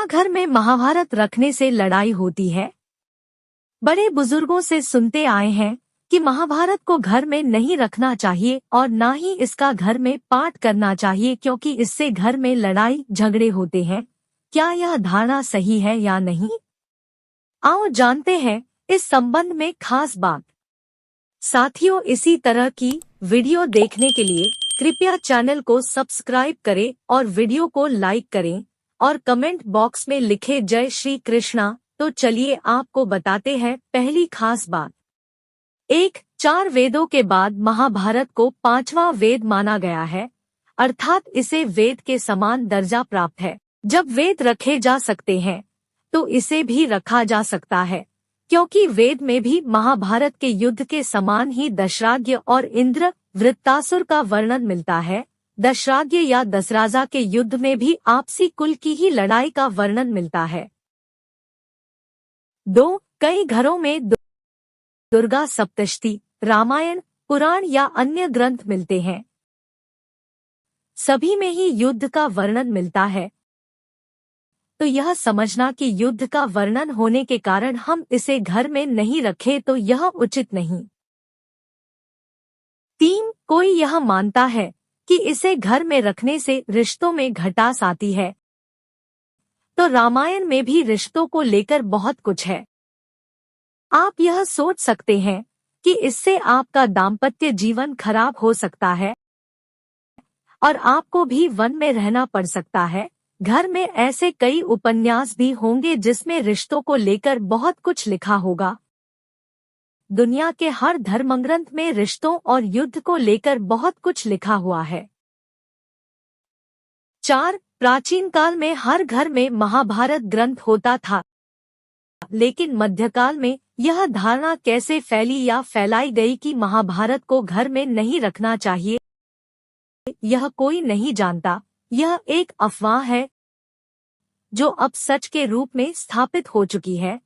घर में महाभारत रखने से लड़ाई होती है? बड़े बुजुर्गों से सुनते आए हैं कि महाभारत को घर में नहीं रखना चाहिए और ना ही इसका घर में पाठ करना चाहिए क्योंकि इससे घर में लड़ाई झगड़े होते हैं। क्या यह धारणा सही है या नहीं? आओ जानते हैं इस संबंध में खास बात। साथियों, इसी तरह की वीडियो देखने के लिए कृपया चैनल को सब्सक्राइब करें और वीडियो को लाइक करें और कमेंट बॉक्स में लिखे जय श्री कृष्णा। तो चलिए आपको बताते हैं पहली खास बात। 4 वेदों के बाद महाभारत को 5वां वेद माना गया है, अर्थात इसे वेद के समान दर्जा प्राप्त है। जब वेद रखे जा सकते हैं तो इसे भी रखा जा सकता है, क्योंकि वेद में भी महाभारत के युद्ध के समान ही दशराज्य और इंद्र वृत्तासुर का वर्णन मिलता है। दशराज्य या दशराजा के युद्ध में भी आपसी कुल की ही लड़ाई का वर्णन मिलता है। 2 कई घरों में दुर्गा सप्तशती, रामायण, पुराण या अन्य ग्रंथ मिलते हैं। सभी में ही युद्ध का वर्णन मिलता है, तो यह समझना कि युद्ध का वर्णन होने के कारण हम इसे घर में नहीं रखें तो यह उचित नहीं। 3 कोई यह मानता है कि इसे घर में रखने से रिश्तों में खटास आती है, तो रामायण में भी रिश्तों को लेकर बहुत कुछ है। आप यह सोच सकते हैं कि इससे आपका दाम्पत्य जीवन खराब हो सकता है और आपको भी वन में रहना पड़ सकता है। घर में ऐसे कई उपन्यास भी होंगे जिसमें रिश्तों को लेकर बहुत कुछ लिखा होगा। दुनिया के हर धर्मग्रंथ में रिश्तों और युद्ध को लेकर बहुत कुछ लिखा हुआ है। 4 प्राचीन काल में हर घर में महाभारत ग्रंथ होता था, लेकिन मध्यकाल में यह धारणा कैसे फैली या फैलाई गई कि महाभारत को घर में नहीं रखना चाहिए, यह कोई नहीं जानता। यह एक अफवाह है जो अब सच के रूप में स्थापित हो चुकी है।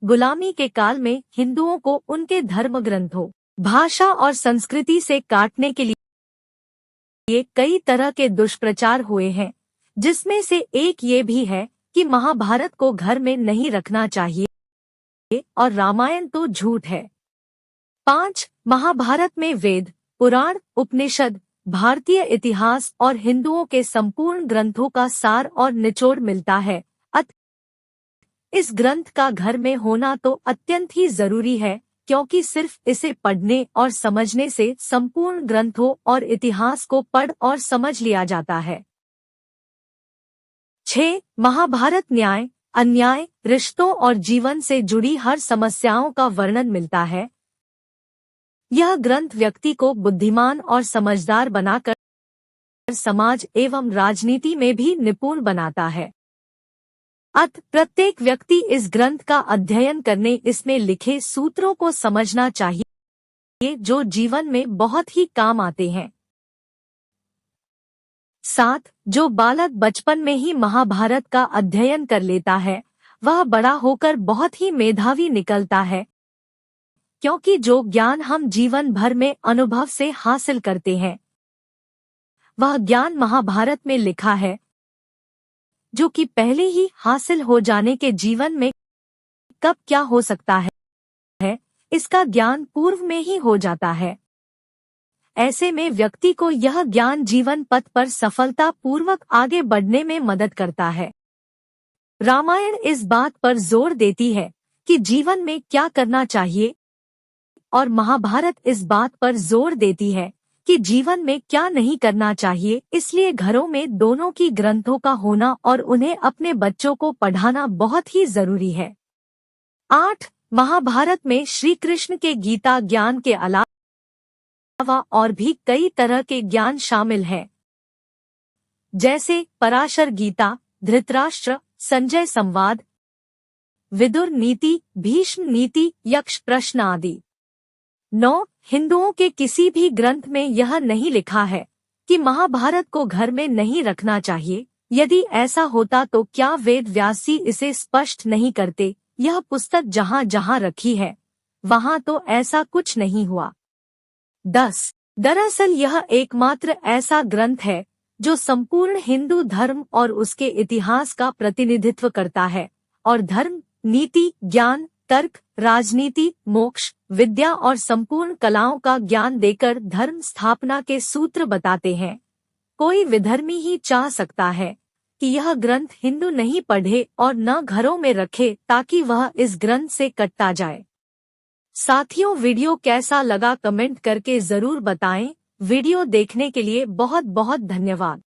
गुलामी के काल में हिंदुओं को उनके धर्म ग्रंथों, भाषा और संस्कृति से काटने के लिए कई तरह के दुष्प्रचार हुए हैं, जिसमें से एक ये भी है कि महाभारत को घर में नहीं रखना चाहिए और रामायण तो झूठ है। 5 महाभारत में वेद, पुराण, उपनिषद, भारतीय इतिहास और हिंदुओं के संपूर्ण ग्रंथों का सार और निचोड़ मिलता है। इस ग्रंथ का घर में होना तो अत्यंत ही जरूरी है, क्योंकि सिर्फ इसे पढ़ने और समझने से संपूर्ण ग्रंथों और इतिहास को पढ़ और समझ लिया जाता है। 6 महाभारत न्याय, अन्याय, रिश्तों और जीवन से जुड़ी हर समस्याओं का वर्णन मिलता है। यह ग्रंथ व्यक्ति को बुद्धिमान और समझदार बनाकर समाज एवं राजनीति में भी निपुण बनाता है। प्रत्येक व्यक्ति इस ग्रंथ का अध्ययन करने, इसमें लिखे सूत्रों को समझना चाहिए जो जीवन में बहुत ही काम आते हैं। 7 जो बालक बचपन में ही महाभारत का अध्ययन कर लेता है वह बड़ा होकर बहुत ही मेधावी निकलता है, क्योंकि जो ज्ञान हम जीवन भर में अनुभव से हासिल करते हैं वह ज्ञान महाभारत में लिखा है, जो कि पहले ही हासिल हो जाने के जीवन में कब क्या हो सकता है इसका ज्ञान पूर्व में ही हो जाता है। ऐसे में व्यक्ति को यह ज्ञान जीवन पथ पर सफलता पूर्वक आगे बढ़ने में मदद करता है। रामायण इस बात पर जोर देती है कि जीवन में क्या करना चाहिए और महाभारत इस बात पर जोर देती है कि जीवन में क्या नहीं करना चाहिए। इसलिए घरों में दोनों की ग्रंथों का होना और उन्हें अपने बच्चों को पढ़ाना बहुत ही जरूरी है। 8 महाभारत में श्री कृष्ण के गीता ज्ञान के अलावा और भी कई तरह के ज्ञान शामिल हैं, जैसे पराशर गीता, धृतराष्ट्र, संजय संवाद, विदुर नीति, भीष्म नीति, यक्ष प्रश्न आदि। 9 हिंदुओं के किसी भी ग्रंथ में यह नहीं लिखा है कि महाभारत को घर में नहीं रखना चाहिए। यदि ऐसा होता तो क्या वेद व्यास जी इसे स्पष्ट नहीं करते? यह पुस्तक जहाँ जहाँ रखी है वहाँ तो ऐसा कुछ नहीं हुआ। 10 दरअसल यह एकमात्र ऐसा ग्रंथ है जो संपूर्ण हिंदू धर्म और उसके इतिहास का प्रतिनिधित्व करता है, और धर्म, नीति, ज्ञान, तर्क, राजनीति, मोक्ष, विद्या और संपूर्ण कलाओं का ज्ञान देकर धर्म स्थापना के सूत्र बताते हैं। कोई विधर्मी ही चाह सकता है कि यह ग्रंथ हिंदू नहीं पढ़े और न घरों में रखे, ताकि वह इस ग्रंथ से कटता जाए। साथियों, वीडियो कैसा लगा कमेंट करके जरूर बताएं। वीडियो देखने के लिए बहुत बहुत धन्यवाद।